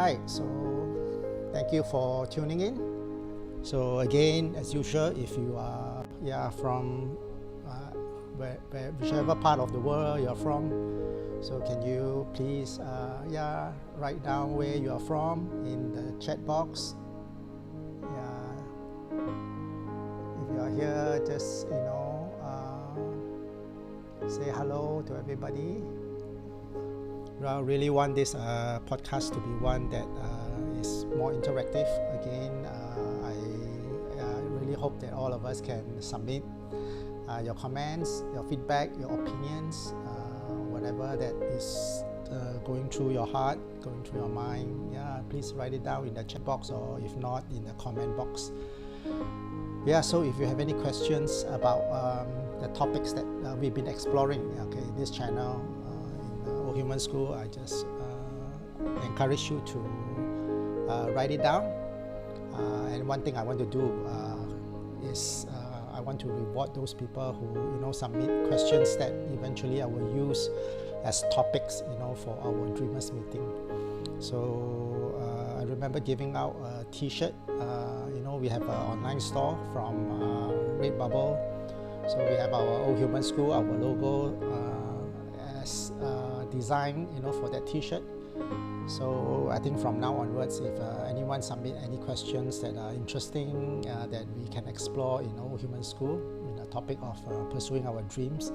right, so thank you for tuning in. So again, as usual, if you are from whichever part of the world you're from, so can you please write down where you are from in the chat box. If you are here, just say hello to everybody. I really want this podcast to be one that is more interactive. Again, I really hope that all of us can submit your comments, your feedback, your opinions, whatever that is going through your heart, going through your mind. Please write it down in the chat box, or if not, in the comment box. So if you have any questions about the topics that we've been exploring, this channel, Human School, I just encourage you to write it down. And one thing I want to do is I want to reward those people who submit questions that eventually I will use as topics for our Dreamers meeting. So I remember giving out a t-shirt. We have an online store from Redbubble. So we have our Old Human School, our logo as design for that t-shirt. So I think from now onwards, if anyone submit any questions that are interesting that we can explore in Old Human School in the topic of pursuing our dreams,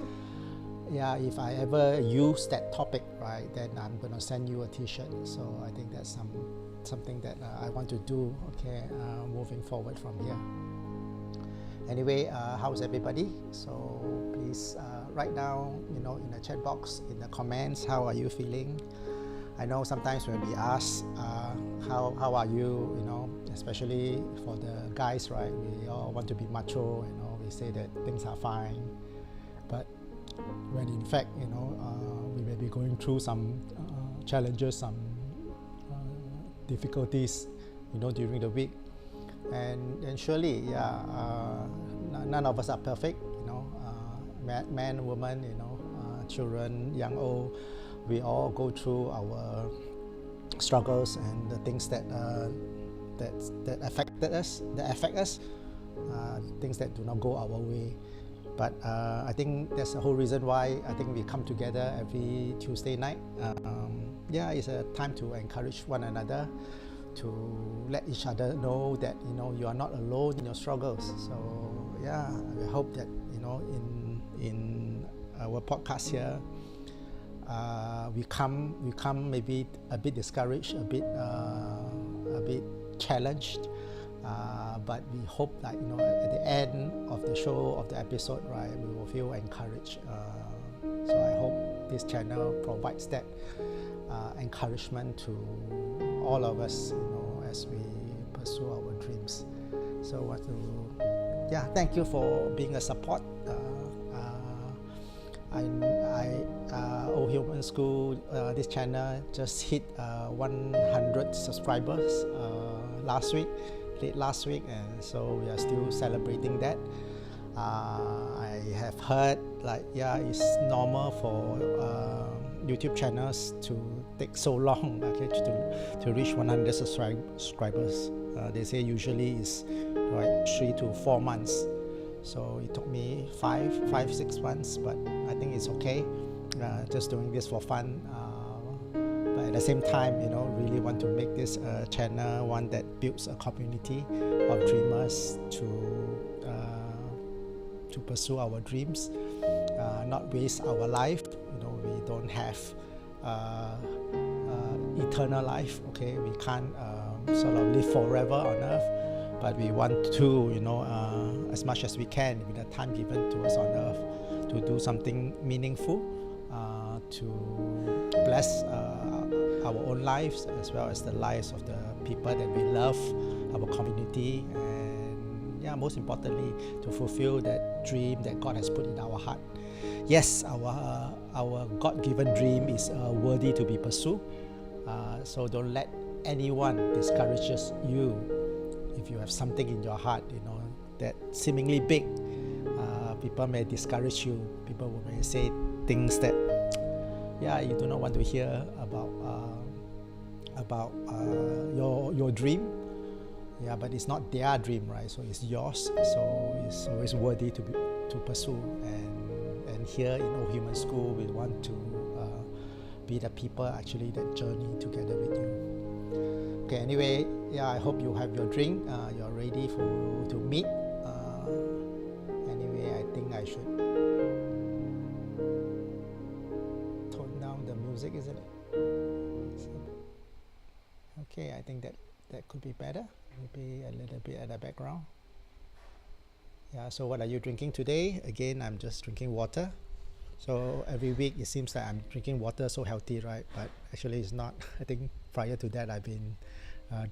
if I ever use that topic, right, then I'm going to send you a t-shirt. So I think that's something that I want to do, moving forward from here. Anyway, how's everybody? So please write down, in the chat box, in the comments, how are you feeling? I know sometimes when we ask, how are you, especially for the guys, right? We all want to be macho, we say that things are fine. But when in fact, we may be going through some challenges, some difficulties, during the week. And surely, none of us are perfect, man, woman, children, young, old, we all go through our struggles and the things that affect us, things that do not go our way. But I think that's the whole reason why I think we come together every Tuesday night. It's a time to encourage one another, to let each other know that you are not alone in your struggles. So I hope that in our podcast here, we come maybe a bit discouraged, a bit challenged, but we hope that at the end of the show, of the episode, right, we will feel encouraged. So I hope this channel provides that encouragement to all of us, as we pursue our dreams. So thank you for being a support. Old Human School, this channel just hit 100 subscribers late last week, and so we are still celebrating that. I have heard it's normal for YouTube channels to take so long to reach 100 subscribers. They say usually it's 3 to 4 months. So it took me 5-6 months, but I think it's okay. Just doing this for fun. But at the same time, really want to make this channel one that builds a community of dreamers to pursue our dreams, not waste our life. We don't have eternal life. We can't sort of live forever on earth. But we want to, as much as we can, with the time given to us on earth, to do something meaningful, to bless our own lives as well as the lives of the people that we love, our community, and most importantly, to fulfill that dream that God has put in our heart. Yes, our God-given dream is worthy to be pursued. So don't let anyone discourages you. If you have something in your heart, that seemingly big, people may discourage you. People may say things that, you do not want to hear about about your dream. Yeah, but it's not their dream, right? So it's yours. So it's always worthy to pursue. And here in Old Human School, we want to be the people actually that journey together with you. Okay. Anyway, yeah, I hope you have your drink. You're ready to meet. Anyway, I think I should tone down the music, isn't it? Okay, I think that could be better. Maybe a little bit at the background. Yeah, so what are you drinking today? Again, I'm just drinking water. So every week it seems like I'm drinking water so healthy, right? But actually it's not. I think prior to that I've been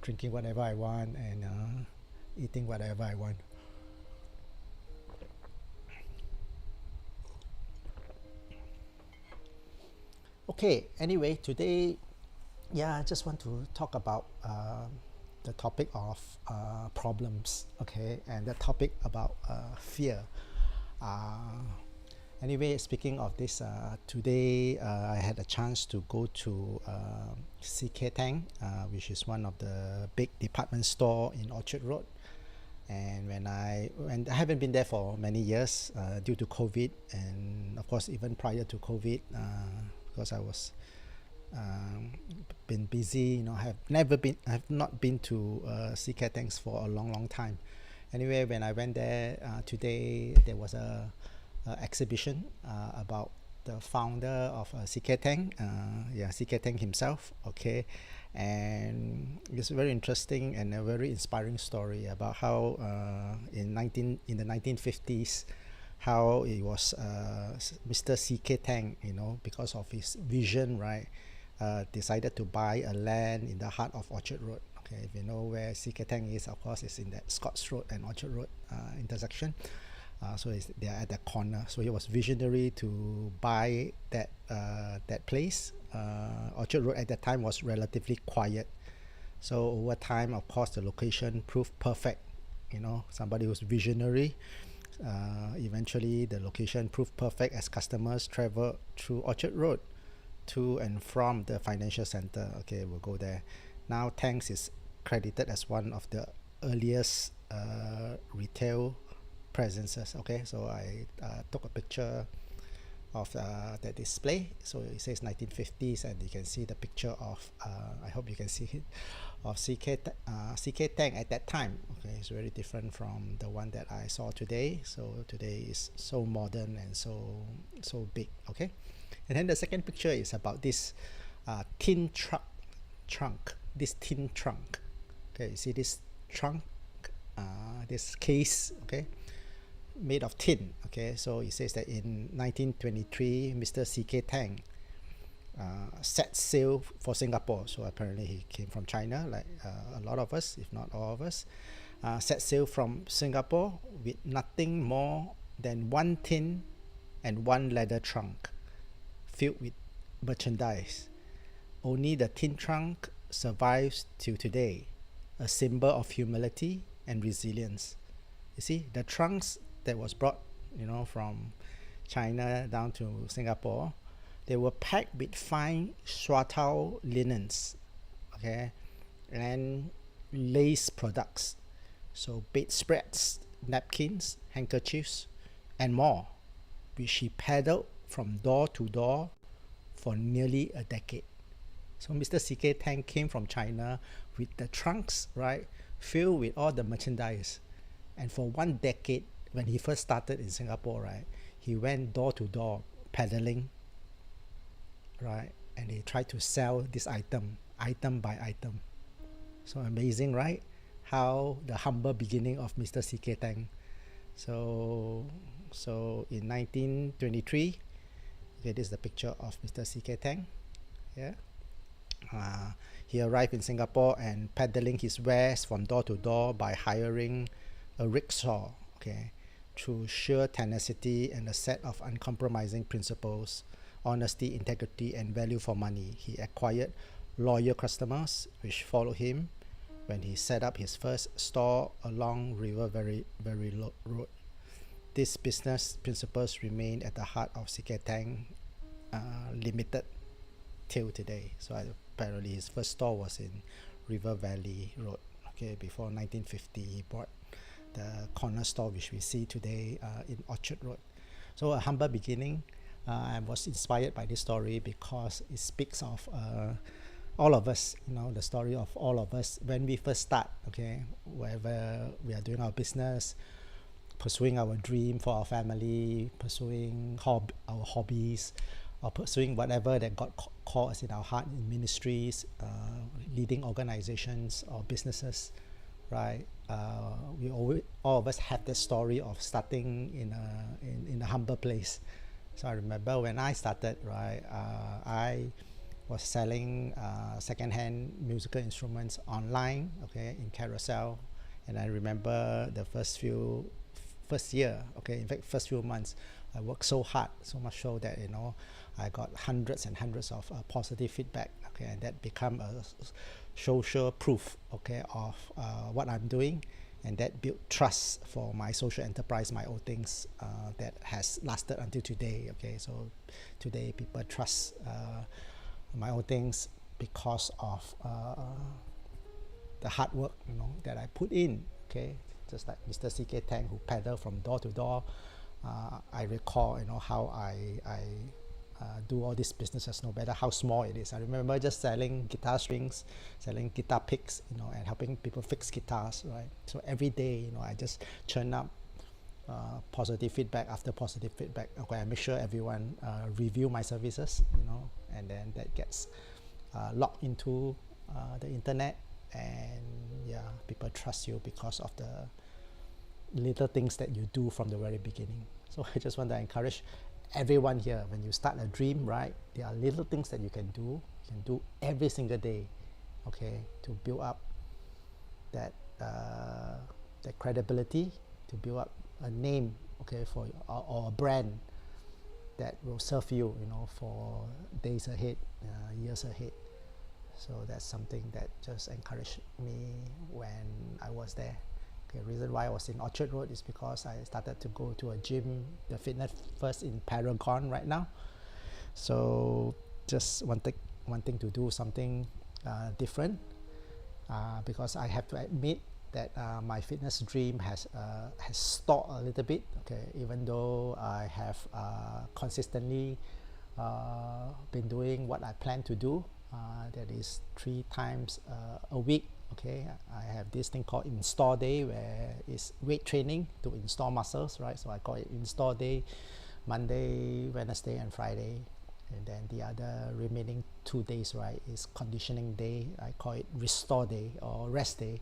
drinking whatever I want and eating whatever I want. Okay, anyway, today, yeah, I just want to talk about the topic of problems, okay, and the topic about fear. Anyway, speaking of this, today I had a chance to go to CK Tang, which is one of the big department store in Orchard Road. And when I haven't been there for many years due to COVID, and of course even prior to COVID, because I was been busy, I've not been to CK Tanks for a long time. Anyway, when I went there today, there was a exhibition about the founder of CK Tang, CK Tang himself, okay, and it's very interesting and a very inspiring story about how in the 1950s, how it was Mr. CK Tang, because of his vision, right, decided to buy a land in the heart of Orchard Road. Okay, if you know where CK Tang is, of course, it's in that Scotts Road and Orchard Road intersection. So they are at that corner. So he was visionary to buy that place. Orchard Road at that time was relatively quiet. So over time, of course, the location proved perfect. Somebody who's visionary. Eventually, the location proved perfect as customers travel through Orchard Road to and from the financial center. Okay, we'll go there. Now, Tang's is credited as one of the earliest retail presences. Okay, so I took a picture of that display. So it says 1950s, and you can see the picture of I hope you can see it, of CK Tang at that time. Okay, it's very different from the one that I saw today. So today is so modern and so big. Okay, and then the second picture is about this tin trunk. This tin trunk. Okay, you see this trunk, this case. Okay, made of tin. Okay, so it says that in 1923, Mr. CK Tang set sail for Singapore. So apparently he came from China, like a lot of us, if not all of us. Set sail from Singapore with nothing more than one tin and one leather trunk filled with merchandise. Only the tin trunk survives till today, a symbol of humility and resilience. You see, the trunks that was brought, from China down to Singapore, they were packed with fine swatal linens, okay, and lace products, so bedspreads, napkins, handkerchiefs, and more, which he peddled from door to door for nearly a decade. So Mr. CK Tang came from China with the trunks, right, filled with all the merchandise, and for 1 decade, when he first started in Singapore, right, he went door to door peddling, right, and he tried to sell this item by item. So amazing, right? How the humble beginning of Mr. CK Tang. So in 1923, okay, this is the picture of Mr. CK Tang. Yeah. He arrived in Singapore and peddling his wares from door to door by hiring a rickshaw, okay, through sheer tenacity and a set of uncompromising principles, honesty, integrity, and value for money. He acquired loyal customers, which followed him when he set up his first store along River Valley Road. These business principles remain at the heart of CK Tang Limited till today. So I apparently his first store was in River Valley Road. Okay, before 1950, he bought the corner store which we see today in Orchard Road. So a humble beginning. I was inspired by this story because it speaks of all of us, the story of all of us when we first start, okay, wherever we are doing our business, pursuing our dream for our family, pursuing our hobbies, or pursuing whatever that God called us in our heart in ministries, leading organizations or businesses, right? All of us have this story of starting in a humble place. So I remember when I started, right, I was selling second-hand musical instruments online, okay, in Carousel. And I remember the first year, okay, in fact, first few months, I worked so hard, so much so that, I got hundreds and hundreds of positive feedback, okay, and that become a social proof, okay, of what I'm doing, and that built trust for my social enterprise, my own things, that has lasted until today, okay. So today people trust my own things because of the hard work, that I put in, okay. Just like Mr. C.K. Tang, who paddled from door to door. I recall, how I do all these businesses, no matter how small it is. I remember just selling guitar strings, selling guitar picks, and helping people fix guitars, right? So every day, I just churn up positive feedback after positive feedback. Okay, I make sure everyone review my services, and then that gets logged into the internet, and yeah, people trust you because of the little things that you do from the very beginning. So I just want to encourage everyone here, when you start a dream, right, there are little things that you can do every single day, okay, to build up that credibility, to build up a name, okay, for or a brand that will serve you, for days ahead, years ahead. So that's something that just encouraged me when I was there. The reason why I was in Orchard Road is because I started to go to a gym, the Fitness First in Paragon right now. So just wanting to do something different, because I have to admit that my fitness dream has stalled a little bit. Okay, even though I have consistently been doing what I plan to do, that is 3 times a week. Okay, I have this thing called install day, where it's weight training to install muscles, right? So I call it install day, Monday, Wednesday, and Friday. And then the other remaining 2 days, right, is conditioning day. I call it restore day or rest day,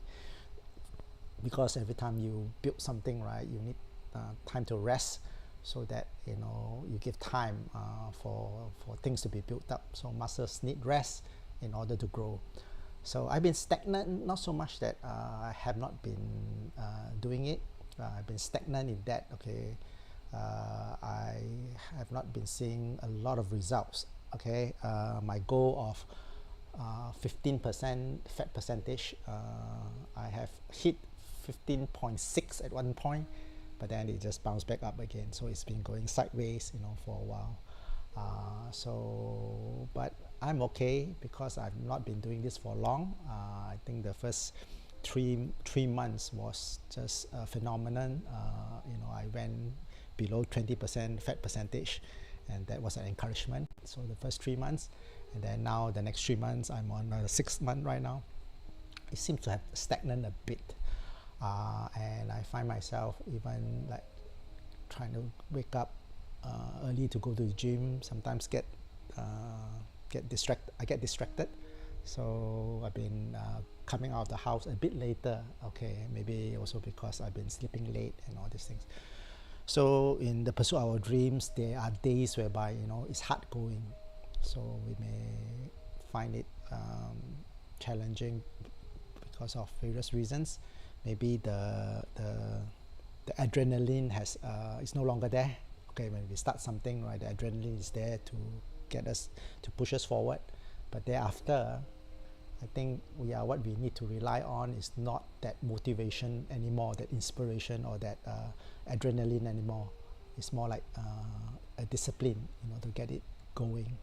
because every time you build something, right, you need time to rest, so that you give time for things to be built up. So muscles need rest in order to grow. So I've been stagnant, not so much that I have not been doing it. I've been stagnant in that, okay. I have not been seeing a lot of results, okay. My goal of 15% fat percentage, I have hit 15.6 at one point, but then it just bounced back up again. So it's been going sideways, for a while. But I'm okay, because I've not been doing this for long. I think the first three months was just a phenomenon. I went below 20% fat percentage, and that was an encouragement. So the first 3 months, and then now the next 3 months, I'm on the 6th month right now. It seems to have stagnant a bit, and I find myself even like trying to wake up early to go to the gym. Sometimes get distracted. I get distracted, so I've been coming out of the house a bit later. Okay, maybe also because I've been sleeping late and all these things. So in the pursuit of our dreams, there are days whereby it's hard going. So we may find it challenging because of various reasons. Maybe the adrenaline is no longer there. Okay, when we start something, right, the adrenaline is there to get us, to push us forward. But thereafter, I think what we need to rely on is not that motivation anymore, that inspiration or that adrenaline anymore. It's more like a discipline, to get it going.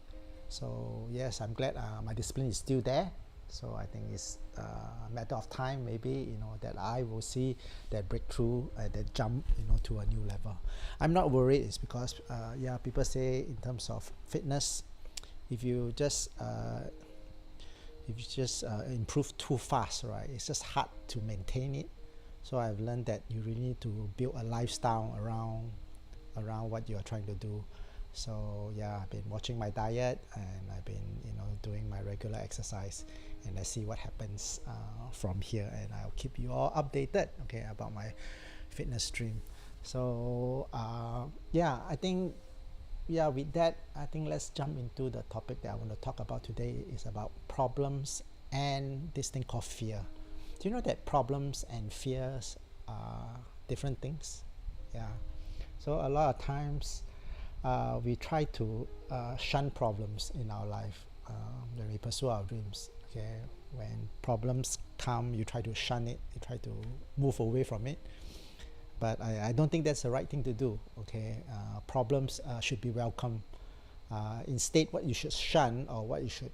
So yes, I'm glad my discipline is still there. So I think it's a matter of time, maybe, that I will see that breakthrough, that jump, to a new level. I'm not worried. It's because people say in terms of fitness, if you just improve too fast, right, it's just hard to maintain it. So I've learned that you really need to build a lifestyle around what you are trying to do. So yeah, I've been watching my diet, and I've been doing my regular exercise, and let's see what happens from here, and I'll keep you all updated, okay, about my fitness dream. So I think with that, I think let's jump into the topic that I want to talk about today. Is about problems and this thing called fear. Do you know that problems and fears are different things? Yeah. So a lot of times we try to shun problems in our life when we pursue our dreams. Okay, when problems come, you try to shun it, you try to move away from it. But I don't think that's the right thing to do. Okay, problems should be welcome. Instead, what you should shun, or what you should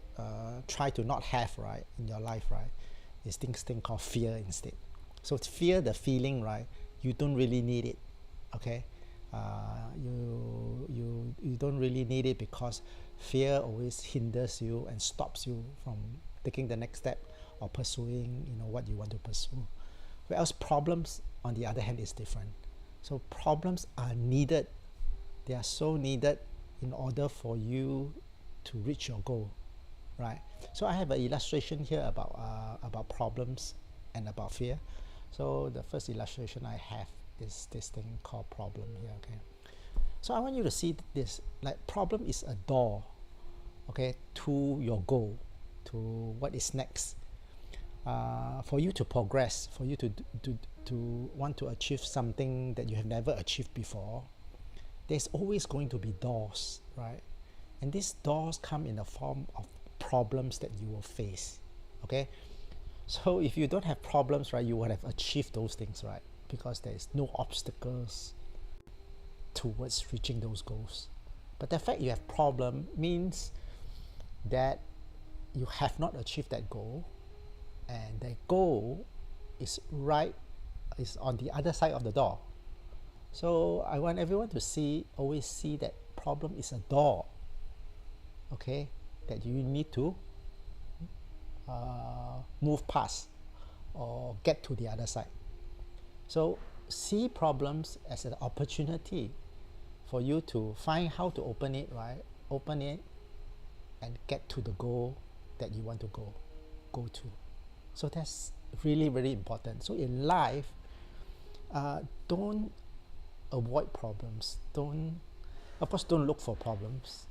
try to not have, right, in your life, right, is thing called fear instead. So fear, the feeling, right, you don't really need it. Okay, you don't really need it, because fear always hinders you and stops you from taking the next step or pursuing what you want to pursue. Whereas problems, on the other hand, is different. So problems are needed. They are so needed in order for you to reach your goal, right? So I have an illustration here about problems and about fear. So the first illustration I have is this thing called problem here. Okay, so I want you to see this, like, problem is a door, okay, to your goal, to what is next. For you to progress, for you to want to achieve something that you have never achieved before, there's always going to be doors, right? And these doors come in the form of problems that you will face. Okay, so if you don't have problems, right, you would have achieved those things, right? Because there is no obstacles towards reaching those goals. But the fact you have problem means that you have not achieved that goal, and the goal is on the other side of the door. So I want everyone to always see that problem is a door, okay, that you need to move past or get to the other side. So see problems as an opportunity for you to find how to open it, right? Open it and get to the goal that you want to go to. So that's really, really important. So in life, don't avoid problems. Of course, don't look for problems.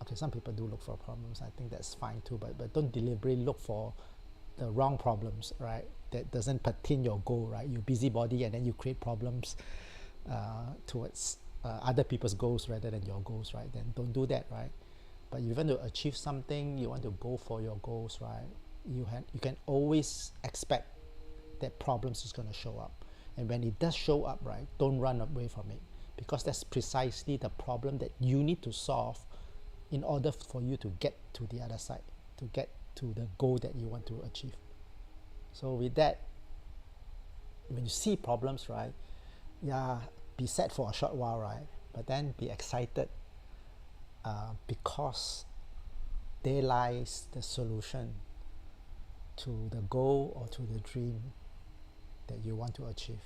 Okay, some people do look for problems. I think that's fine too, but don't deliberately look for the wrong problems, right? That doesn't pertain your goal, right? You're busybody, and then you create problems towards other people's goals rather than your goals, right? Then don't do that, right? But if you want to achieve something, you want to go for your goals, right? You can always expect that problems is going to show up. And when it does show up, right, don't run away from it, because that's precisely the problem that you need to solve in order for you to get to the other side, to get to the goal that you want to achieve. So with that, when you see problems, right, be sad for a short while, right, but then be excited because there lies the solution to the goal or to the dream that you want to achieve.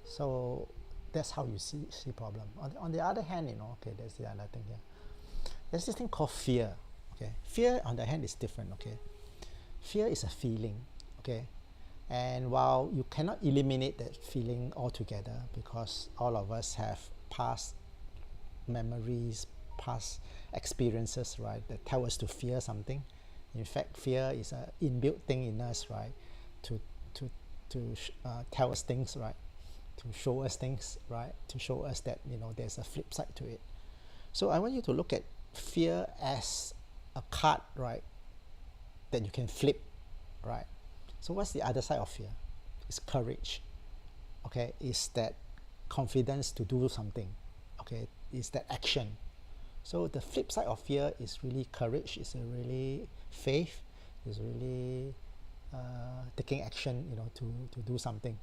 So that's how you see problem. On the other hand, okay, there's the other thing here. There's this thing called fear. Okay, fear on the hand is different. Okay, fear is a feeling. Okay, and while you cannot eliminate that feeling altogether, because all of us have past memories, past experiences, right, that tell us to fear something. In fact, fear is an inbuilt thing in us, right, to tell us things, right, to show us things, right, to show us that there's a flip side to it. So I want you to look at fear as a card, right, that you can flip, right? So what's the other side of fear? It's courage. Okay, it's that confidence to do something. Okay, it's that action. So the flip side of fear is really courage, is really faith, is really taking action, to do something.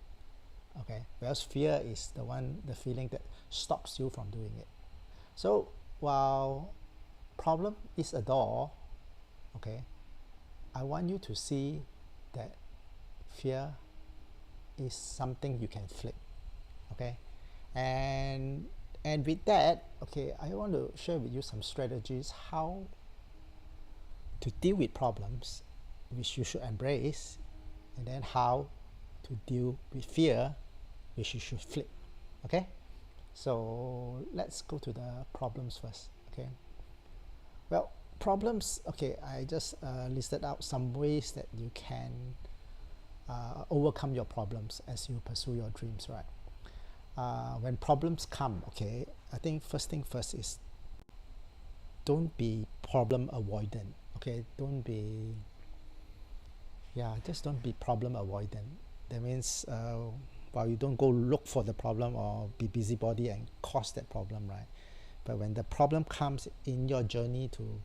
Okay, whereas fear is the feeling that stops you from doing it. So while problem is a door, okay, I want you to see that fear is something you can flip. Okay, and with that, okay, I want to share with you some strategies how to deal with problems which you should embrace, and then how to deal with fear which you should flip. Okay, so let's go to the problems first. Okay, well, problems, okay, I just listed out some ways that you can overcome your problems as you pursue your dreams, right? When problems come, okay, I think first thing first is don't be problem avoidant. Okay, just don't be problem avoidant. That means while you don't go look for the problem or be busybody and cause that problem, right? But when the problem comes in your journey to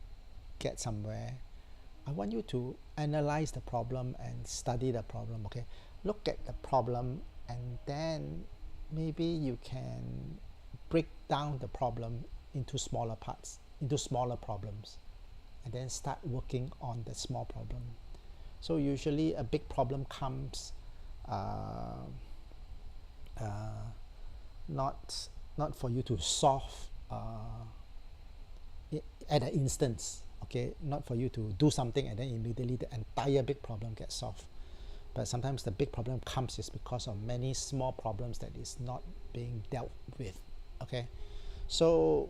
get somewhere, I want you to analyze the problem and study the problem. Okay, look at the problem, and then maybe you can break down the problem into smaller parts, into smaller problems, and then start working on the small problem. So usually a big problem comes not for you to solve at an instance. Okay, not for you to do something and then immediately the entire big problem gets solved. But sometimes the big problem comes is because of many small problems that is not being dealt with. Okay, so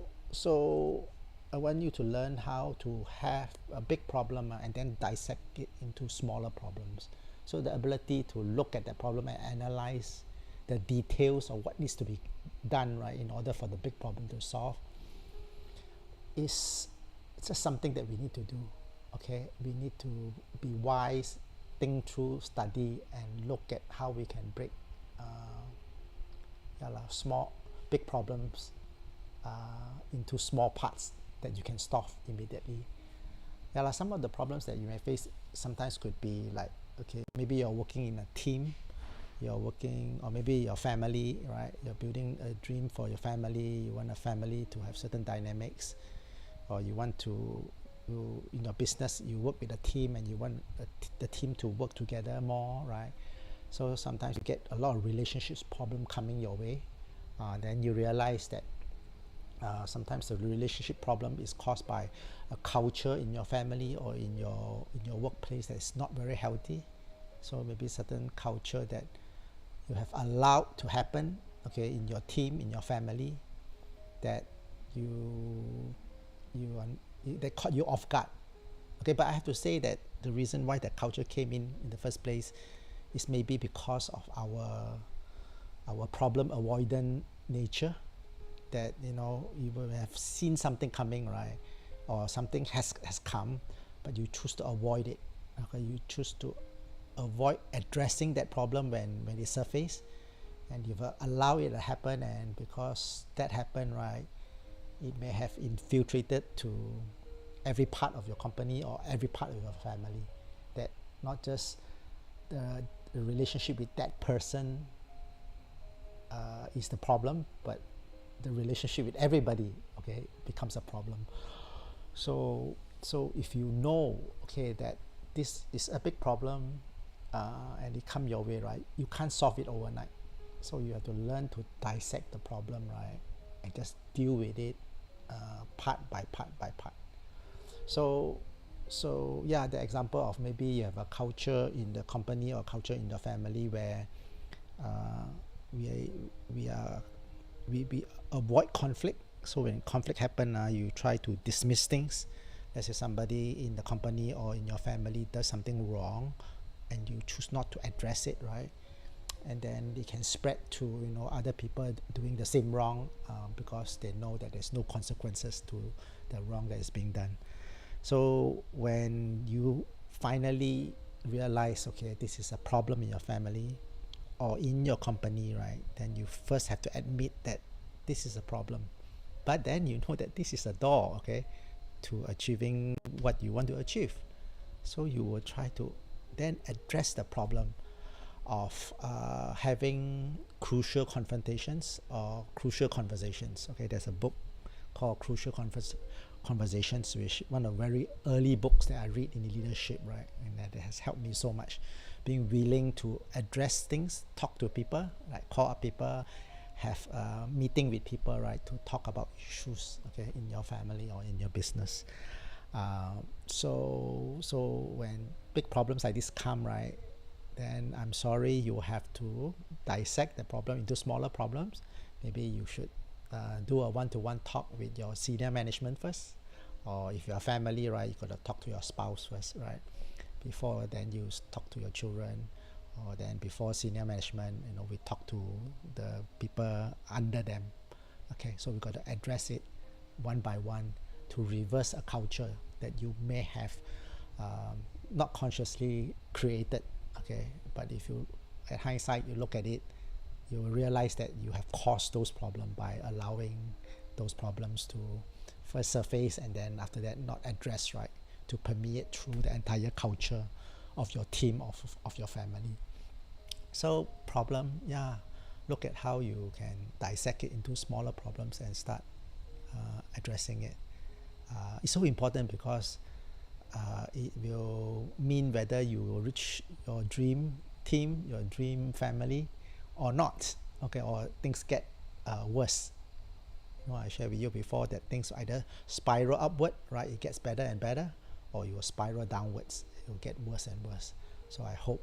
I want you to learn how to have a big problem and then dissect it into smaller problems. So the ability to look at the problem and analyze the details of what needs to be done, right, in order for the big problem to solve is just something that we need to do. Okay, we need to be wise, think through, study, and look at how we can break big problems into small parts that you can solve immediately. Some of the problems that you may face sometimes could be like, okay, maybe you're working in a team, or maybe your family, right? You're building a dream for your family. You want a family to have certain dynamics, or you want to, in your business, you work with a team and you want the team to work together more, right? So sometimes you get a lot of relationships problem coming your way. Then you realize that sometimes the relationship problem is caused by a culture in your family or in your workplace that is not very healthy. So maybe certain culture that you have allowed to happen, okay, in your team, in your family, that that caught you off guard. Okay, but I have to say that the reason why that culture came in the first place is maybe because of our problem avoidant nature, that you will have seen something coming, right, or something has come, but you choose to avoid it. Okay, you choose to avoid addressing that problem when it surfaces, and you've allowed it to happen, and because that happened, right, it may have infiltrated to every part of your company or every part of your family, that not just the relationship with that person is the problem, but the relationship with everybody, okay, becomes a problem. So if you know, okay, that this is a big problem and it come your way, right, you can't solve it overnight. So you have to learn to dissect the problem, right, and just deal with it part by part by part. So the example of maybe you have a culture in the company or culture in the family where we avoid conflict. So when conflict happen, you try to dismiss things. Let's say somebody in the company or in your family does something wrong, and you choose not to address it, right? And then it can spread to other people doing the same wrong because they know that there's no consequences to the wrong that is being done. So when you finally realize, okay, this is a problem in your family or in your company, right, then you first have to admit that this is a problem. but then you know that this is a door, okay, to achieving what you want to achieve. So you will try to then address the problem of having crucial confrontations or crucial conversations. Okay, there's a book called Crucial Conversations, which one of the very early books that I read in leadership, right? And that has helped me so much. Being willing to address things, talk to people, like call up people, have a meeting with people, right, to talk about issues, okay, in your family or in your business. So when big problems like this come, right, then I'm sorry, you have to dissect the problem into smaller problems. Maybe you should do a one-to-one talk with your senior management first, or if you're a family, right, you got to talk to your spouse first, right, before then you talk to your children, or then before senior management, we talk to the people under them. Okay, so we got to address it one by one to reverse a culture that you may have not consciously created. Okay, but if you, at hindsight, you look at it, you will realize that you have caused those problems by allowing those problems to first surface and then after that not address, right, to permeate through the entire culture of your team, of your family. So problem, yeah, look at how you can dissect it into smaller problems and start addressing it. It's so important because it will mean whether you will reach your dream team, your dream family or not, okay, or things get worse. I shared with you before that things either spiral upward, right, it gets better and better, or you will spiral downwards, it will get worse and worse. So I hope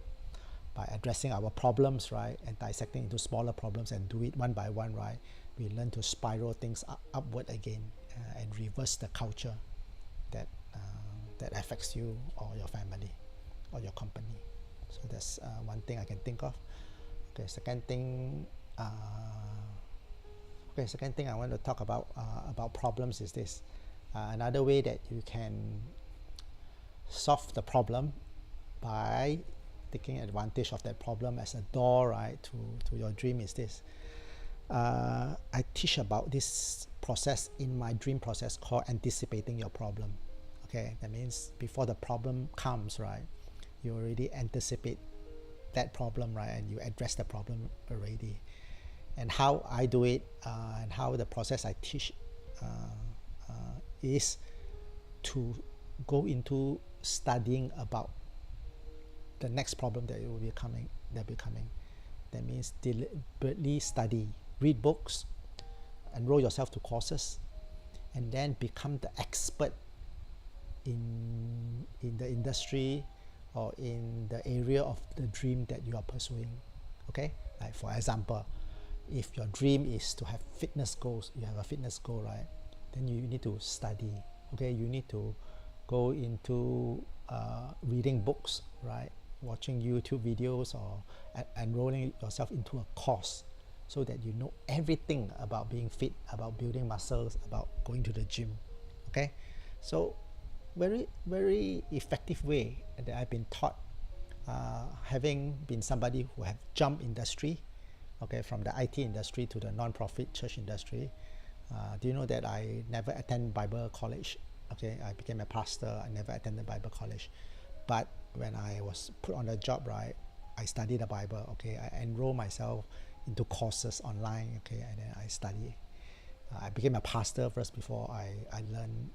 by addressing our problems, right, and dissecting into smaller problems and do it one by one, right, we learn to spiral things upward again and reverse the culture that that affects you or your family or your company. So that's one thing I can think of. Okay, second thing I want to talk about problems is this. Another way that you can solve the problem by taking advantage of that problem as a door, right, to your dream is this. I teach about this process in my dream process called anticipating your problem. Okay, that means before the problem comes, right, you already anticipate that problem, right, and you address the problem already. And how I do it and how the process I teach is to go into studying about the next problem that will be coming. That means deliberately study, read books, enroll yourself to courses, and then become the expert in the industry or in the area of the dream that you are pursuing. Okay, like for example, if your dream is to have fitness goals, you have a fitness goal, right, then you need to study. Okay, you need to go into reading books, right, watching YouTube videos, or enrolling yourself into a course so that you know everything about being fit, about building muscles, about going to the gym. Okay, so very, very effective way that I've been taught, having been somebody who have jumped industry, okay, from the IT industry to the non-profit church industry. Do you know that I never attended Bible college? Okay, I became a pastor. I never attended Bible college, but when I was put on the job, right, I studied the Bible. Okay, I enrolled myself into courses online. Okay, and then I study. I became a pastor first before I learned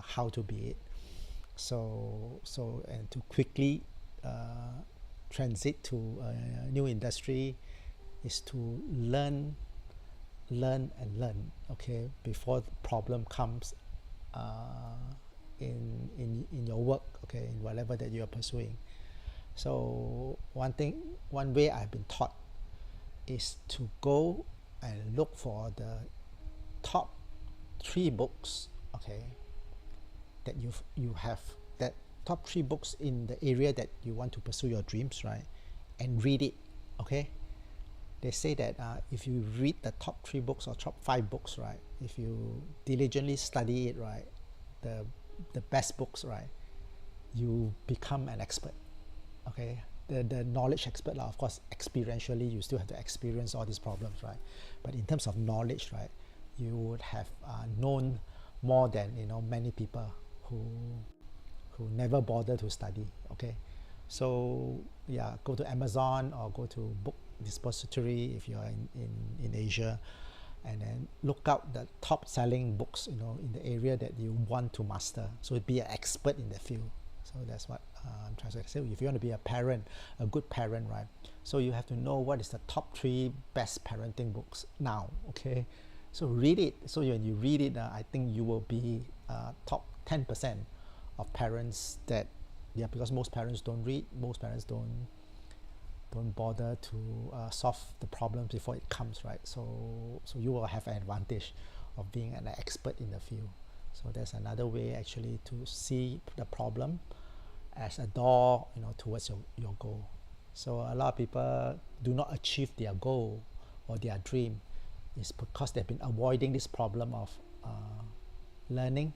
how to be it. So and to quickly transit to a new industry is to learn, okay, before the problem comes in your work, okay, in whatever that you are pursuing. So one way I've been taught is to go and look for the top 3 books, okay, that you have, that top 3 books in the area that you want to pursue your dreams, right, and read it. Okay, they say that if you read the top 3 books or top 5 books, right, if you diligently study it, right, the best books, right, you become an expert. Okay, the knowledge expert, of course, experientially you still have to experience all these problems, right, but in terms of knowledge, right, you would have known more than many people who never bother to study. Okay, so yeah, go to Amazon or go to book depository if you are in Asia, and then look out the top selling books in the area that you want to master. So be an expert in the field. So that's what I'm trying to say. If you want to be a parent, a good parent, right? So you have to know what is the top 3 best parenting books now. Okay, so read it. So when you read it, I think you will be top 10% of parents that, yeah, because most parents don't read, most parents don't bother to solve the problems before it comes, right? So you will have an advantage of being an expert in the field. So there's another way actually to see the problem as a door, towards your goal. So a lot of people do not achieve their goal or their dream is because they've been avoiding this problem of learning,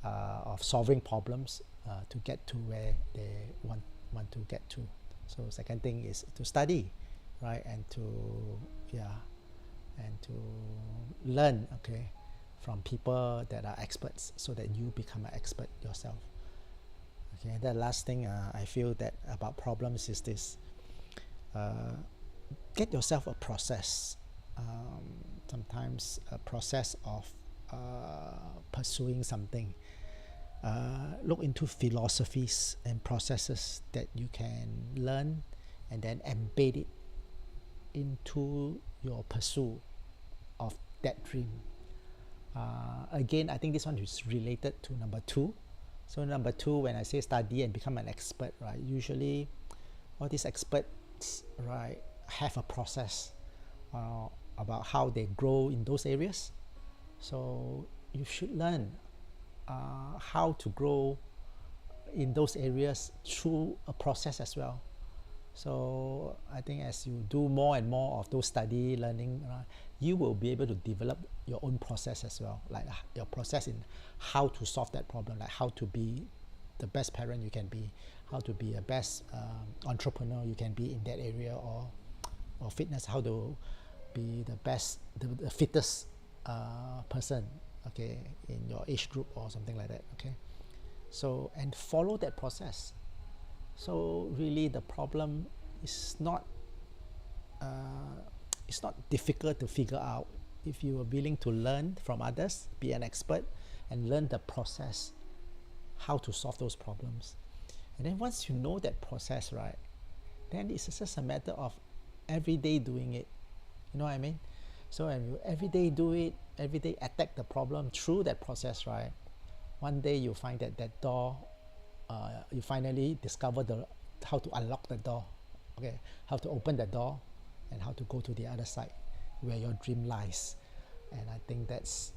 of solving problems to get to where they want to get to. So second thing is to study, right, and to learn, okay, from people that are experts, so that you become an expert yourself. Okay, the last thing I feel that about problems is this: get yourself a process. Sometimes a process of pursuing something. Look into philosophies and processes that you can learn and then embed it into your pursuit of that dream. Again, I think this one is related to number 2. So number 2, when I say study and become an expert, right, usually all these experts, right, have a process about how they grow in those areas. So you should learn how to grow in those areas through a process as well. So I think as you do more and more of those study, learning, you will be able to develop your own process as well, like your process in how to solve that problem, like how to be the best parent you can be, how to be a best entrepreneur you can be in that area, or fitness, how to be the best, the fittest person, okay, in your age group or something like that. Okay, so and follow that process. So really the problem is not it's not difficult to figure out if you are willing to learn from others, be an expert, and learn the process, how to solve those problems. And then once you know that process, right, then it's just a matter of every day doing it. You know what I mean? So when you every day do it, every day attack the problem through that process, right, one day you find that door, you finally discover how to unlock the door, okay, how to open the door and how to go to the other side where your dream lies. And I think that's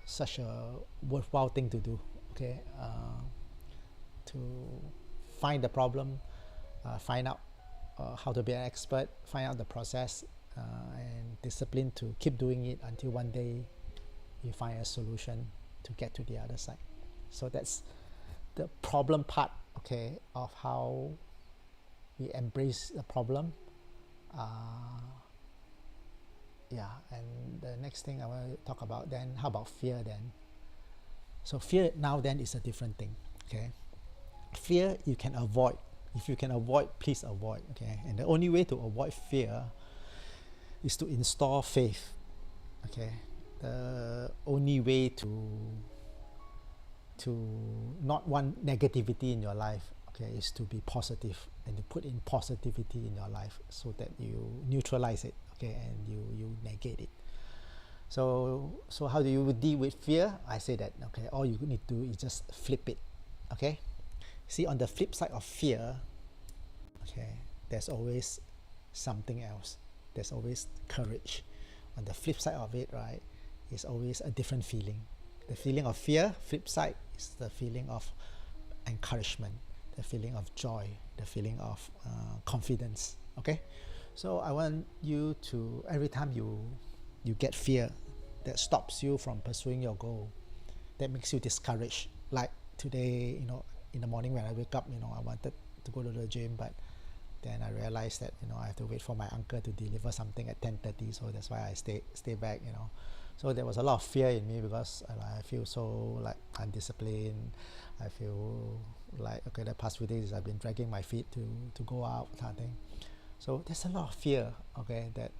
such a worthwhile thing to do, okay, to find the problem, find out how to be an expert, find out the process, and discipline to keep doing it until one day you find a solution to get to the other side. So that's the problem part, okay, of how we embrace the problem. And the next thing I want to talk about then, how about fear then? So fear now then is a different thing, okay? Fear you can avoid. If you can avoid, please avoid, okay? And the only way to avoid fear is to install faith, okay? The only way to not want negativity in your life, okay, is to be positive and to put in positivity in your life so that you neutralize it, okay, and you negate it. So how do you deal with fear? I say that, okay, all you need to do is just flip it, okay? See, on the flip side of fear, okay, there's always something else. There's always courage. On the flip side of it, right, is always a different feeling. The feeling of fear, flip side, is the feeling of encouragement, the feeling of joy, the feeling of confidence, okay? So I want you to, every time you get fear that stops you from pursuing your goal, that makes you discouraged, like today, in the morning when I wake up, I wanted to go to the gym, but Then I realized that I have to wait for my uncle to deliver something at 10:30, so that's why I stay back. So there was a lot of fear in me because I feel so like undisciplined. I feel like, okay, the past few days I've been dragging my feet to go out kind of thing. So there's a lot of fear, okay, that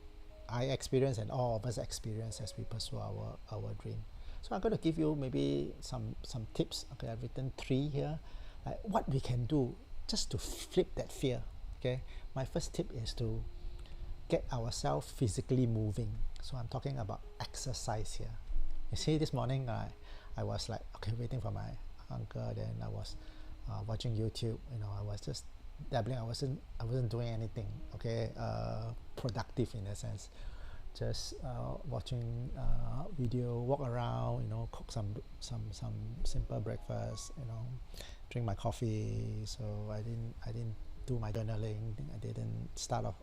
I experience and all of us experience as we pursue our dream. So I'm going to give you maybe some tips. Okay, I've written 3 here, like what we can do just to flip that fear. Okay, my first tip is to get ourselves physically moving. So I'm talking about exercise here. You see, this morning I was like, okay, waiting for my uncle. Then I was watching YouTube. I was just dabbling. I wasn't doing anything. Okay, productive in a sense. Just watching video, walk around. Cook some simple breakfast. Drink my coffee. So I didn't do my journaling. I didn't start off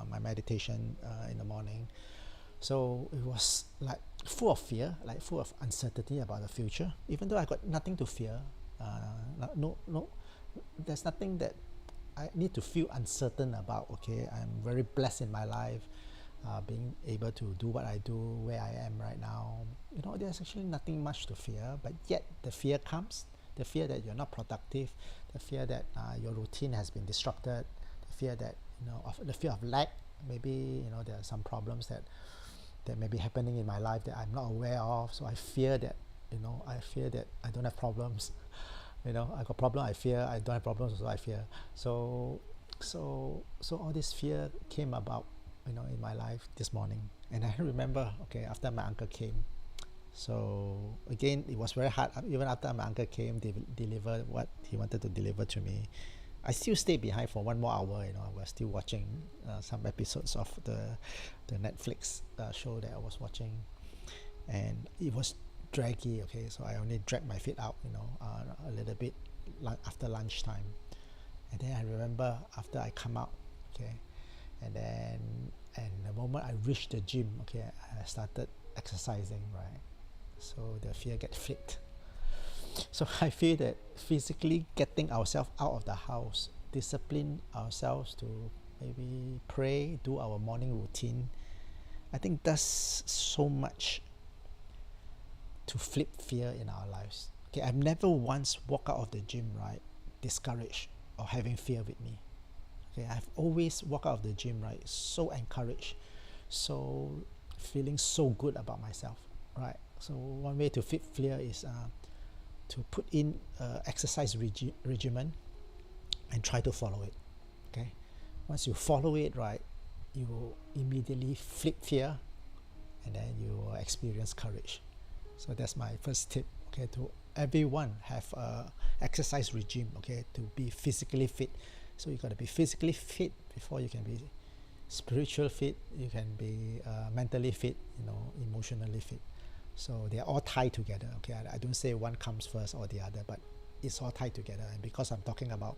my meditation in the morning. So it was like full of fear, like full of uncertainty about the future. Even though I got nothing to fear, no, there's nothing that I need to feel uncertain about. Okay, I'm very blessed in my life, being able to do what I do, where I am right now. There's actually nothing much to fear, but yet the fear comes. The fear that you're not productive, the fear that your routine has been disrupted, the fear that the fear of lack. Maybe there are some problems that may be happening in my life that I'm not aware of. So I fear that I don't have problems. I got problem, I fear. I don't have problems, so I fear. So all this fear came about in my life this morning. And I remember, okay, after my uncle came, so again it was very hard. Even after my uncle came, deliver what he wanted to deliver to me, I still stayed behind for 1 more hour. I was still watching some episodes of the Netflix show that I was watching, and it was draggy. Okay, so I only dragged my feet out a little bit after lunchtime. And then I remember after I come out, okay, and the moment I reached the gym, okay, I started exercising, right? So the fear get flipped. So I feel that physically getting ourselves out of the house, discipline ourselves to maybe pray, do our morning routine, I think does so much to flip fear in our lives. Okay, I've never once walked out of the gym, right, discouraged or having fear with me. Okay, I've always walked out of the gym, right, so encouraged, so feeling so good about myself, right? So one way to flip fear is to put in exercise regimen and try to follow it. Okay, once you follow it, right, you will immediately flip fear, and then you will experience courage. So that's my first tip. Okay, to everyone have a exercise regime. Okay, to be physically fit. So you got to be physically fit before you can be spiritual fit. You can be mentally fit. Emotionally fit. So they are all tied together. Okay, I don't say one comes first or the other, but it's all tied together. And because I'm talking about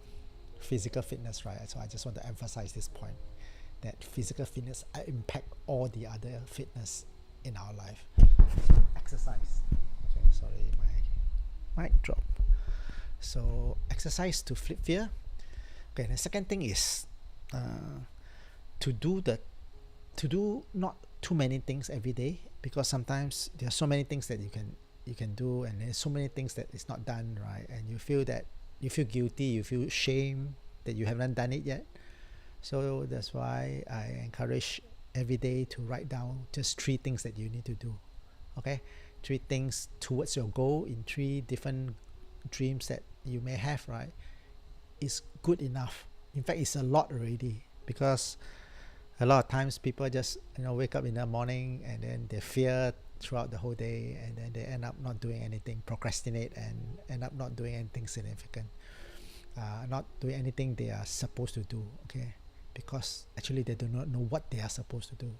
physical fitness, right, so I just want to emphasize this point, that physical fitness impact all the other fitness in our life. So exercise. Okay, sorry, my mic drop. So exercise to flip fear. Okay, the second thing is to do not too many things every day, because sometimes there are so many things that you can do, and there's so many things that is not done, right? And you feel guilty, you feel shame that you haven't done it yet. So that's why I encourage every day to write down just 3 things that you need to do. Okay, 3 things towards your goal in 3 different dreams that you may have, right? Is good enough. In fact, it's a lot already, because a lot of times people just wake up in the morning and then they fear throughout the whole day, and then they end up not doing anything, procrastinate, and end up not doing anything significant, not doing anything they are supposed to do. Okay, because actually they do not know what they are supposed to do.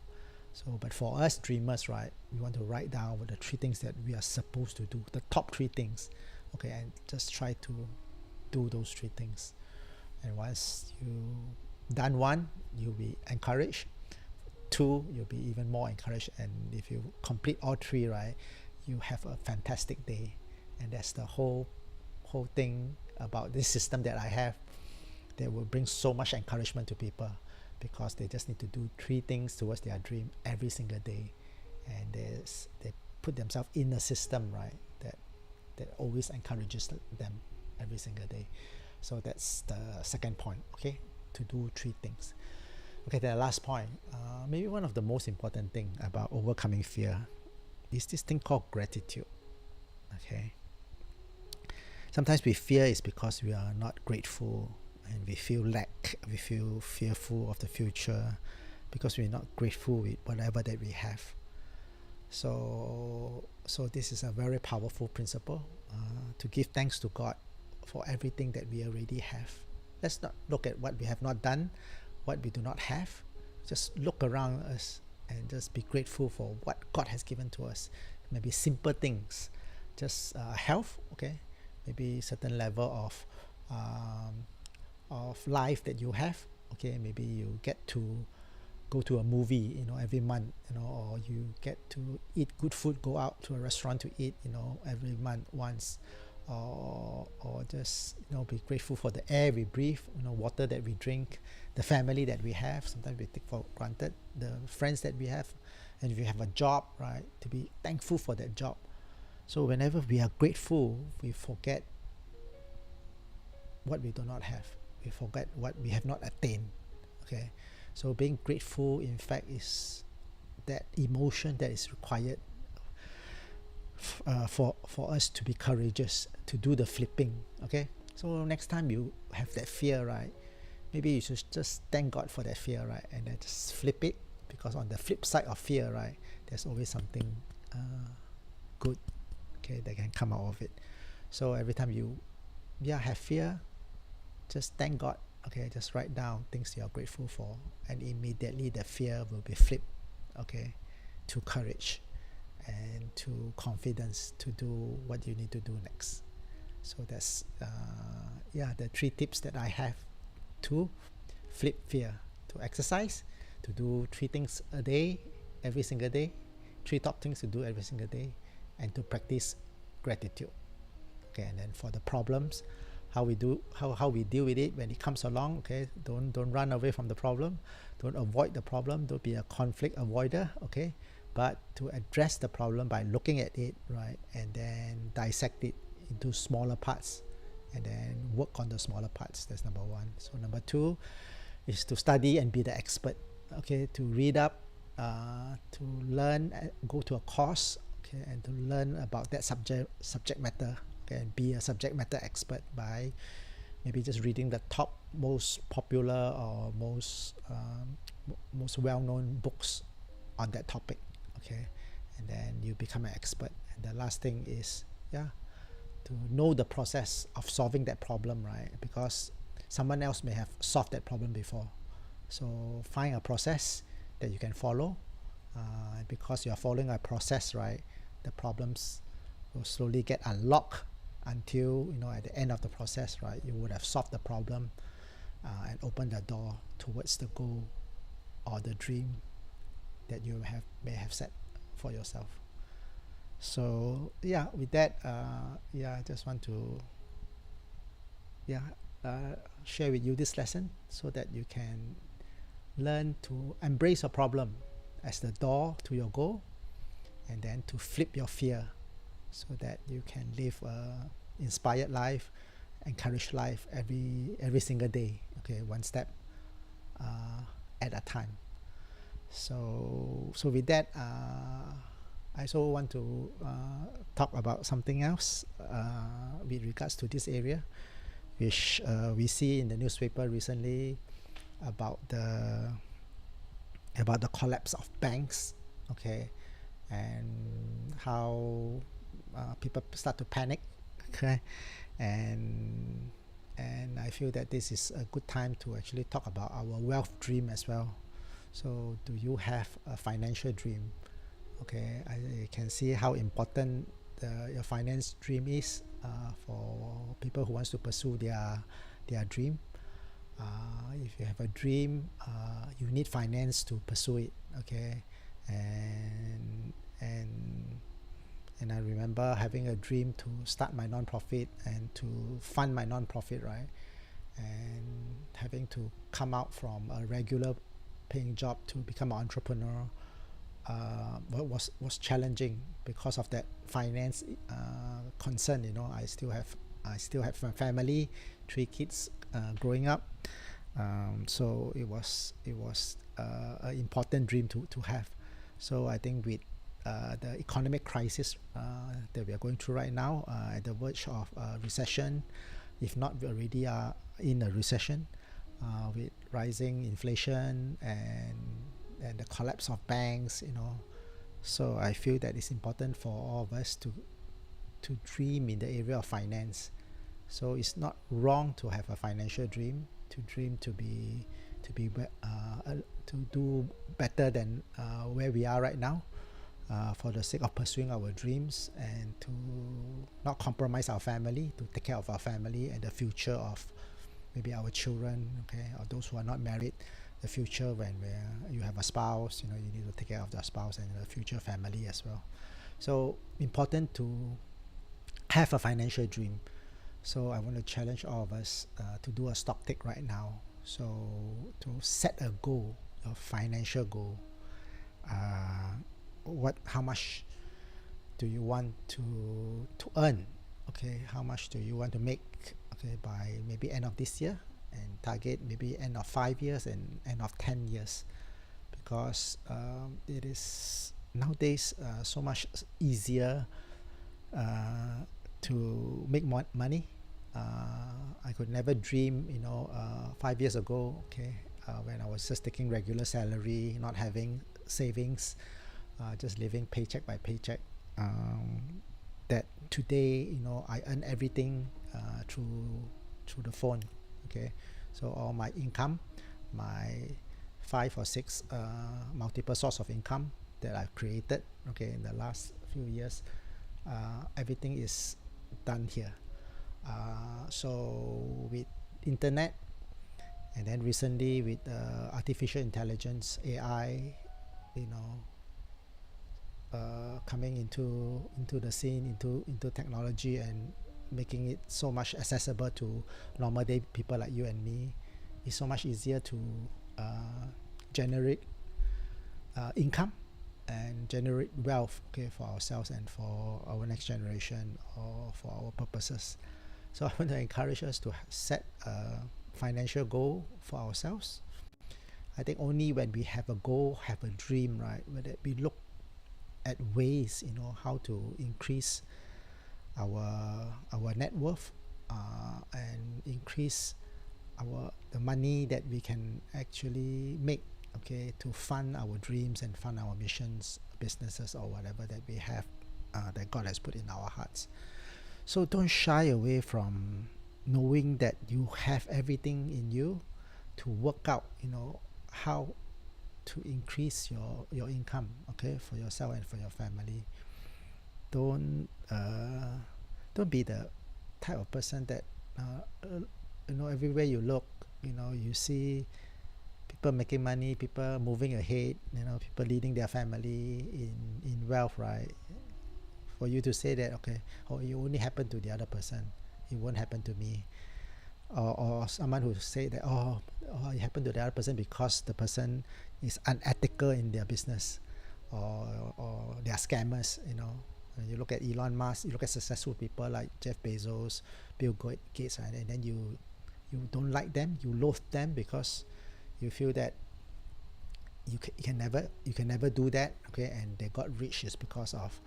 So but for us dreamers, right, we want to write down the 3 things that we are supposed to do, the top 3 things. Okay, and just try to do those 3 things. And once you done 1, you'll be encouraged. 2, you'll be even more encouraged. And if you complete all 3, right, you have a fantastic day. And that's the whole thing about this system that I have. they will bring so much encouragement to people, because they just need to do 3 things towards their dream every single day, and they put themselves in a system, right, that always encourages them every single day. So that's the second point, okay, to do 3 things. Okay, the last point, maybe one of the most important thing about overcoming fear is this thing called gratitude. Okay, sometimes we fear is because we are not grateful, and we feel lack, we feel fearful of the future because we're not grateful with whatever that we have. So this is a very powerful principle, to give thanks to God for everything that we already have. Let's not look at what we have not done, what we do not have. Just look around us and just be grateful for what God has given to us. Maybe simple things, just health, okay, maybe certain level of life that you have, okay, maybe you get to go to a movie, every month, or you get to eat good food, go out to a restaurant to eat, every month once, or just be grateful for the air we breathe, water that we drink, the family that we have. Sometimes we take for granted the friends that we have, and if you have a job, right, to be thankful for that job. So whenever we are grateful, we forget what we do not have, we forget what we have not attained. Okay, so being grateful, in fact, is that emotion that is required for us to be courageous, to do the flipping. Okay, so next time you have that fear, right, maybe you should just thank God for that fear, right, and then just flip it, because on the flip side of fear, right, there's always something good, okay, that can come out of it. So every time you have fear, just thank God, okay, just write down things you are grateful for, and immediately the fear will be flipped, okay, to courage and to confidence to do what you need to do next. So that's the 3 tips that I have to flip fear: to exercise, to do 3 things a day, every single day, 3 top things to do every single day, and to practice gratitude. Okay, and then for the problems, how we deal with it when it comes along. Okay, don't run away from the problem, don't avoid the problem, don't be a conflict avoider, okay, but to address the problem by looking at it, right, and then dissect it into smaller parts, and then work on the smaller parts. That's number 1. So number 2 is to study and be the expert, okay, to read up, to learn, go to a course, okay, and to learn about that subject matter, okay, and be a subject matter expert by maybe just reading the top most popular or most well-known books on that topic, okay, and then you become an expert. And the last thing is to know the process of solving that problem, right, because someone else may have solved that problem before. So find a process that you can follow, because you're following a process, right, the problems will slowly get unlocked until at the end of the process, right, you would have solved the problem, and opened the door towards the goal or the dream that you may have set for yourself. So with that, I just want to share with you this lesson, so that you can learn to embrace a problem as the door to your goal, and then to flip your fear, so that you can live a inspired life, encouraged life every single day, okay, one step at a time. So with that, I also want to talk about something else with regards to this area, which we see in the newspaper recently about the collapse of banks, okay, and how people start to panic, okay, and I feel that this is a good time to actually talk about our wealth dream as well. So do you have a financial dream? Okay, I can see how important your finance dream is for people who wants to pursue their dream. If you have a dream, you need finance to pursue it, okay, and I remember having a dream to start my non-profit and to fund my non-profit, right, and having to come out from a regular paying job to become an entrepreneur was challenging because of that finance concern. I still have my family, 3 kids growing up, so it was an important dream to have. So I think with the economic crisis that we are going through right now, at the verge of recession, if not we already are in a recession, with rising inflation and the collapse of banks, so I feel that it's important for all of us to dream in the area of finance. So it's not wrong to have a financial dream, to dream to do better than where we are right now, for the sake of pursuing our dreams, and to not compromise our family, to take care of our family and the future of maybe our children, okay, or those who are not married, the future when you have a spouse, you need to take care of the spouse and the future family as well. So important to have a financial dream. So I want to challenge all of us to do a stock take right now. So to set a goal, a financial goal. How much do you want to earn? Okay, how much do you want to make? Okay, by maybe end of this year, and target maybe end of 5 years and end of 10 years, because it is nowadays so much easier to make more money. I could never dream 5 years ago, okay, when I was just taking regular salary, not having savings, just living paycheck by paycheck, that today I earn everything through the phone. Okay, so all my income, my 5 or 6 multiple source of income that I've created, okay, in the last few years, everything is done here. So with internet, and then recently with artificial intelligence, AI, coming into the scene, into technology, and making it so much accessible to normal day people like you and me, it's so much easier to generate income and generate wealth, okay, for ourselves and for our next generation, or for our purposes. So I want to encourage us to set a financial goal for ourselves. I think only when we have a goal, have a dream, right, whether we look at ways, how to increase our net worth, and increase the money that we can actually make, okay, to fund our dreams and fund our missions, businesses, or whatever that we have, that God has put in our hearts. So don't shy away from knowing that you have everything in you to work out, how to increase your income, okay, for yourself and for your family. Don't be the type of person that everywhere you look, you see people making money, people moving ahead, people leading their family in wealth, right? For you to say that, okay, it only happened to the other person, it won't happen to me. Or someone who say that it happened to the other person because the person is unethical in their business, or they are scammers. When you look at Elon Musk, you look at successful people like Jeff Bezos, Bill Gates, right? And then you don't like them, you loathe them, because you feel that you can never do that, okay, and they got rich is because of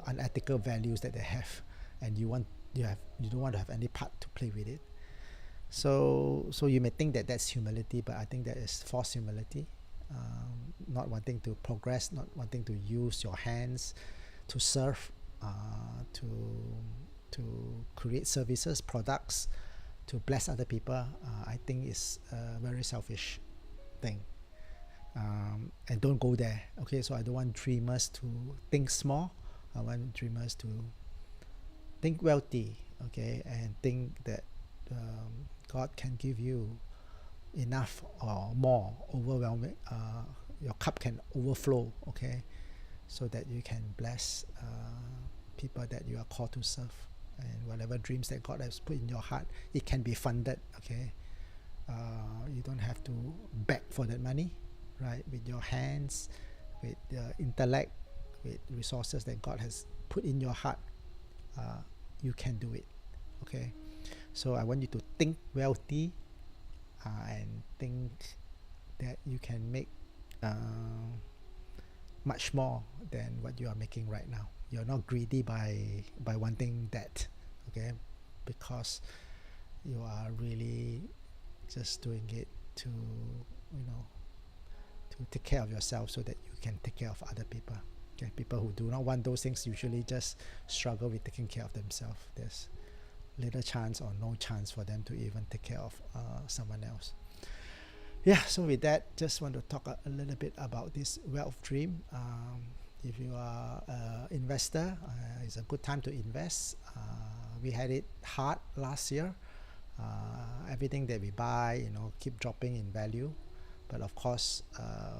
unethical values that they have, and you don't want to have any part to play with it. So you may think that that's humility, but I think that is false humility. Not wanting to progress, not wanting to use your hands to serve, to create services, products, to bless other people, I think is a very selfish thing. And don't go there, okay? So I don't want dreamers to think small. I want dreamers to think wealthy, okay, and think that God can give you enough or more, overwhelming, your cup can overflow, okay, so that you can bless people that you are called to serve. And whatever dreams that God has put in your heart, it can be funded, okay? You don't have to beg for that money, right? With your hands, with intellect, with resources that God has put in your heart, you can do it, okay? So I want you to think wealthy, and think that you can make much more than what you are making right now. You're not greedy by wanting that, okay? Because you are really just doing it to, to take care of yourself so that you can take care of other people. Okay, people who do not want those things usually just struggle with taking care of themselves. There's little chance or no chance for them to even take care of someone else. Yeah, so with that, just want to talk a little bit about this wealth dream. If you are an investor, it's a good time to invest. We had it hard last year. Everything that we buy, keep dropping in value. But of course,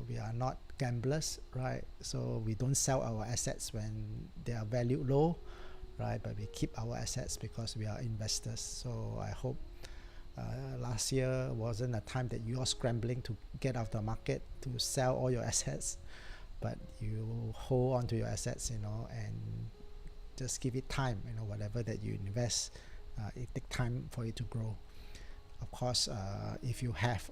we are not gamblers, right? So we don't sell our assets when they are valued low, right? But we keep our assets because we are investors. So I hope last year wasn't a time that you are scrambling to get out of the market to sell all your assets, but you hold on to your assets, and just give it time. Whatever that you invest, it takes time for it to grow. Of course, if you have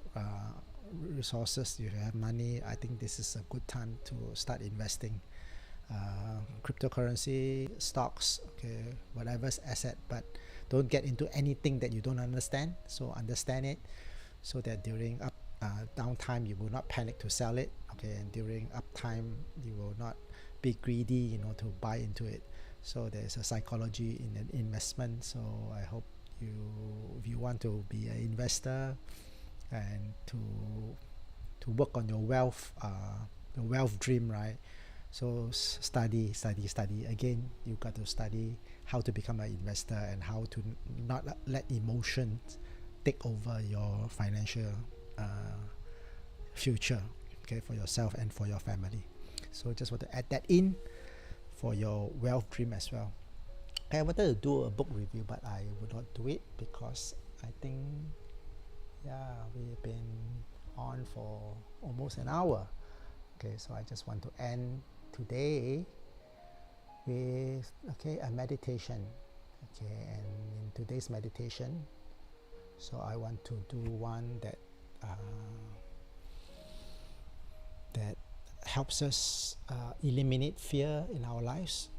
resources, if you have money, I think this is a good time to start investing. Cryptocurrency, stocks, okay, whatever's asset, but don't get into anything that you don't understand. So understand it, so that during downtime you will not panic to sell it, okay, and during uptime you will not be greedy, to buy into it. So there's a psychology in an investment. So I hope if you want to be an investor and to work on your wealth dream, right? So study again. You got to study how to become an investor and how to not let emotions take over your financial future, okay, for yourself and for your family. So just want to add that in for your wealth dream as well. I wanted to do a book review, but I would not do it because I think, we've been on for almost an hour. Okay, so I just want to end today with a meditation. Okay, and in today's meditation, so I want to do one that helps us eliminate fear in our lives,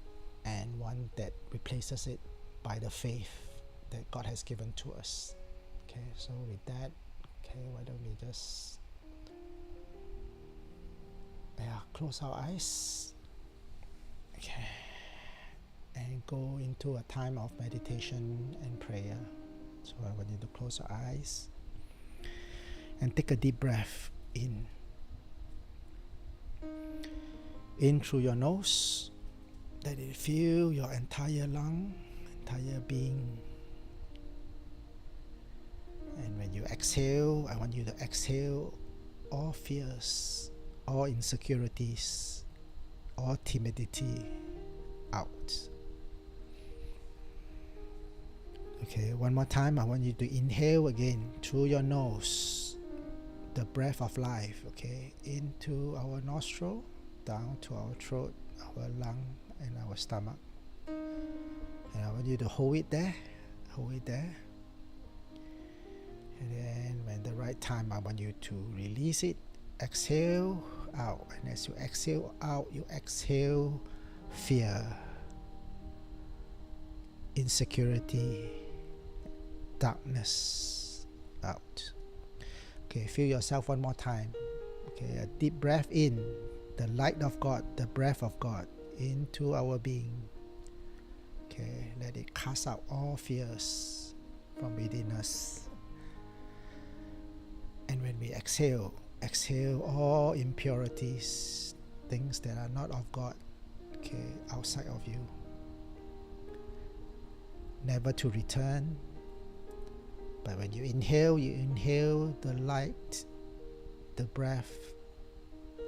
and one that replaces it by the faith that God has given to us. Okay, so with that, why don't we just close our eyes, okay, and go into a time of meditation and prayer. So I want you to close your eyes and take a deep breath in through your nose. Let it fill your entire lung, entire being. And when you exhale, I want you to exhale all fears, all insecurities, all timidity out. Okay, one more time. I want you to inhale again through your nose, the breath of life, okay, into our nostril, down to our throat, our lung, and our stomach. And I want you to hold it there. And then when the right time, I want you to release it. Exhale out. And as you exhale out, you exhale fear, insecurity, darkness out. Okay, feel yourself one more time. Okay, a deep breath in, the light of God, the breath of God into our being. Okay, let it cast out all fears from within us. And when we exhale all impurities, things that are not of God, okay, outside of you, never to return. But when you inhale the light, the breath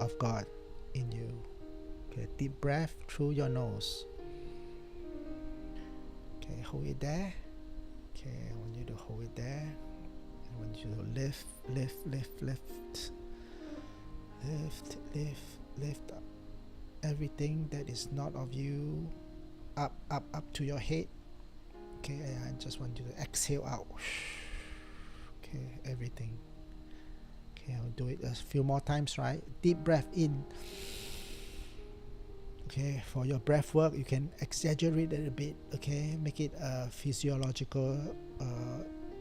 of God in you. Okay, deep breath through your nose. Okay, hold it there. Okay, I want you to hold it there. I want you to lift everything that is not of you up to your head. Okay, I just want you to exhale out. Okay, everything. Okay, I'll do it a few more times, right? Deep breath in. Okay, for your breath work, you can exaggerate it a bit. Okay, make it a physiological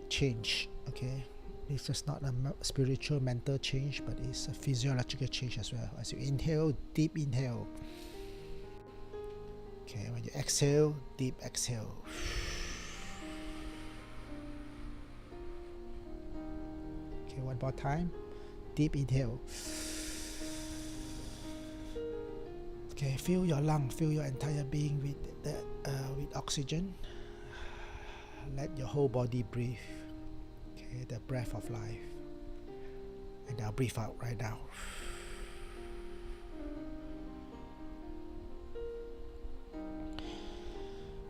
change. Okay, it's just not a spiritual mental change, but it's a physiological change as well. As you inhale, deep inhale. Okay, when you exhale, deep exhale. Okay, one more time. Deep inhale. Okay, fill your lung, fill your entire being with oxygen. Let your whole body breathe. Okay, the breath of life. And now breathe out right now.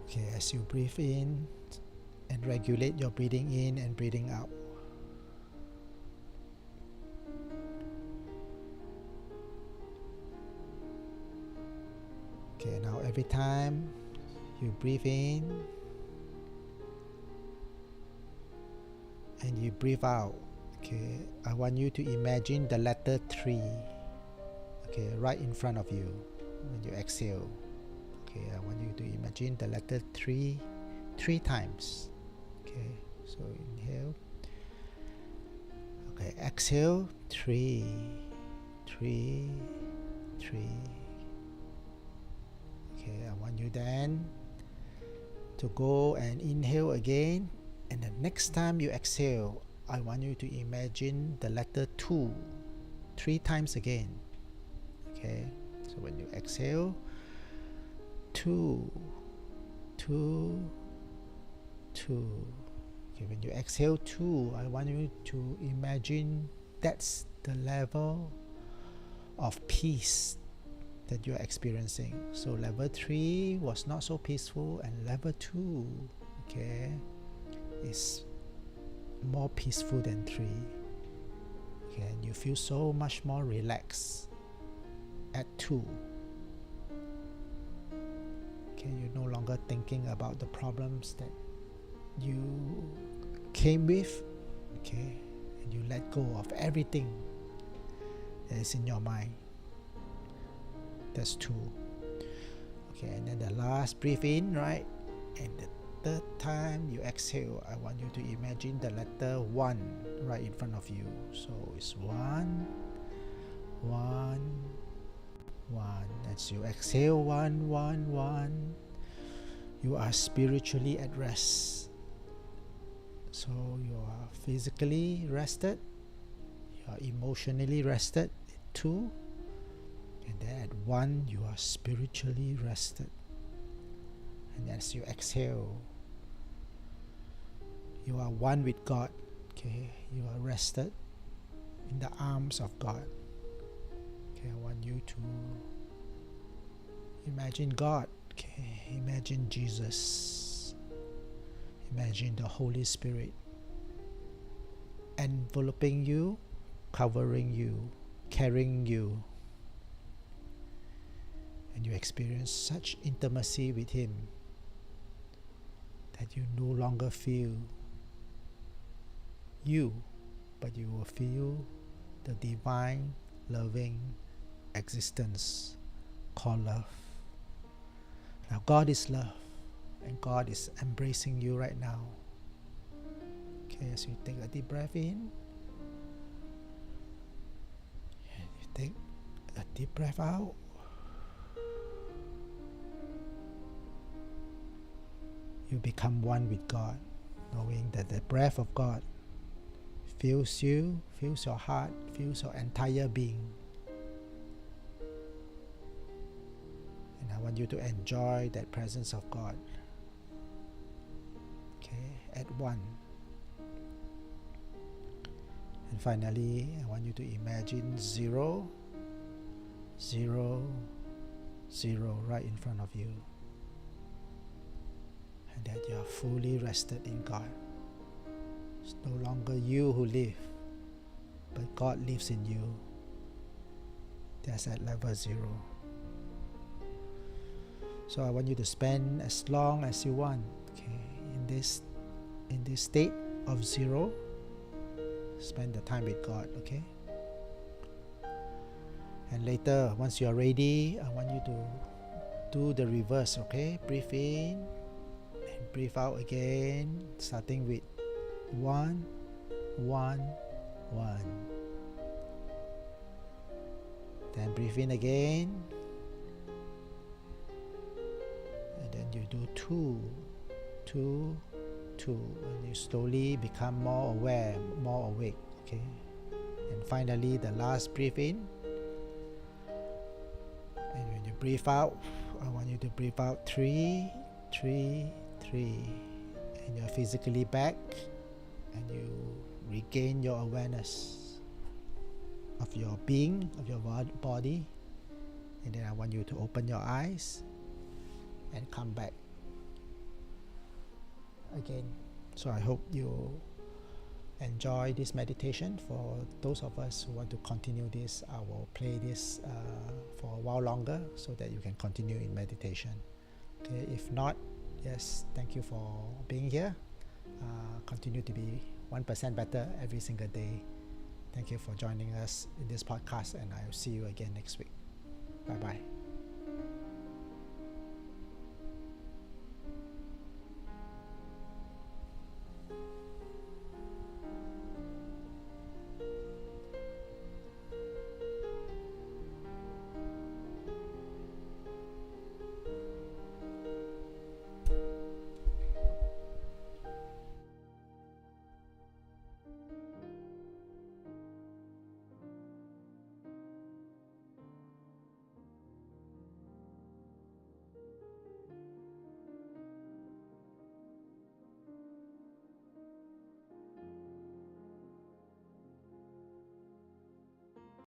Okay, as you breathe in and regulate your breathing in and breathing out. Okay, now every time you breathe in and you breathe out, okay, I want you to imagine the letter 3, okay, right in front of you when you exhale. Okay, I want you to imagine the letter 3 times. Okay, so inhale. Okay, exhale. 3. Okay, I want you then to go and inhale again, and the next time you exhale, I want you to imagine the letter 2 3 times again. Okay, so when you exhale, 2. Okay, when you exhale 2, I want you to imagine that's the level of peace that you're experiencing. So level 3 was not so peaceful, and level 2, okay, is more peaceful than 3. Okay, and you feel so much more relaxed at 2. Okay, you're no longer thinking about the problems that you came with. Okay, and you let go of everything that is in your mind. That's 2. Okay, and then the last breathe in, right? And the third time you exhale, I want you to imagine the letter 1 right in front of you. So it's 1. As you exhale, 1. You are spiritually at rest. So you are physically rested, you are emotionally rested, 2. And then at 1, you are spiritually rested. And as you exhale, you are one with God. Okay, you are rested in the arms of God. Okay, I want you to imagine God. Okay, imagine Jesus. Imagine the Holy Spirit enveloping you, covering you, carrying you. And you experience such intimacy with Him that you no longer feel you, but you will feel the divine, loving existence called love. Now God is love, and God is embracing you right now. Okay, as you take a deep breath in, and you take a deep breath out. You become one with God, knowing that the breath of God fills you, fills your heart, fills your entire being. And I want you to enjoy that presence of God. Okay, at 1. And finally, I want you to imagine 0 right in front of you. and that you are fully rested in God. It's no longer you who live, but God lives in you. That's at level 0. So I want you to spend as long as you want, okay, in this state of 0. Spend the time with God, okay? And later, once you are ready, I want you to do the reverse, okay? Breathe in and breathe out again, starting with 1, 1, 1. Then breathe in again, and then you do 2, 2, 2, and you slowly become more aware, more awake, okay? And finally, the last breathe in, and when you breathe out, I want you to breathe out 3, 3, 3, and you're physically back, and you regain your awareness of your being, of your body, and then I want you to open your eyes and come back again. So I hope you enjoy this meditation. For those of us who want to continue this, I will play this for a while longer so that you can continue in meditation. Okay, if not, yes, thank you for being here. Continue to be 1% better every single day. Thank you for joining us in this podcast, and I'll see you again next week. Bye bye.